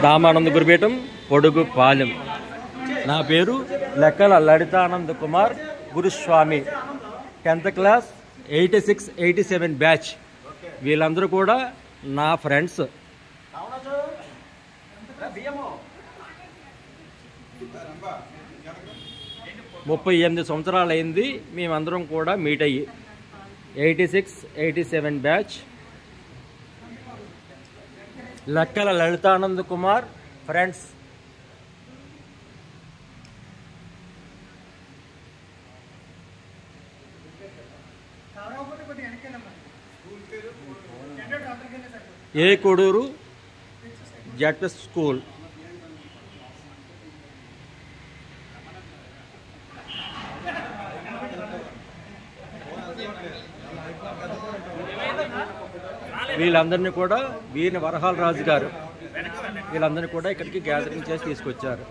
రామానంద గురుపీఠం పొడుగు పాలెం. నా పేరు లెక్కల లలితానంద్ కుమార్ గురుస్వామి. 10th class 86, 87 batch. వీళ్ళందరూ కూడా నా ఫ్రెండ్స్. 38 సంవత్సరాలు అయింది మేమందరం కూడా మీట్ అయ్యి. 86, 87 బ్యాచ్. లెక్కల లలితానంద్ కుమార్ ఫ్రెండ్స్. ఏ కొడూరు జెడ్పీఎస్ స్కూల్. వీళ్ళందరినీ కూడా వీరిని వరహాల రాజు గారు వీళ్ళందరినీ కూడా ఇక్కడికి గ్యాదరింగ్ చేసి తీసుకొచ్చారు.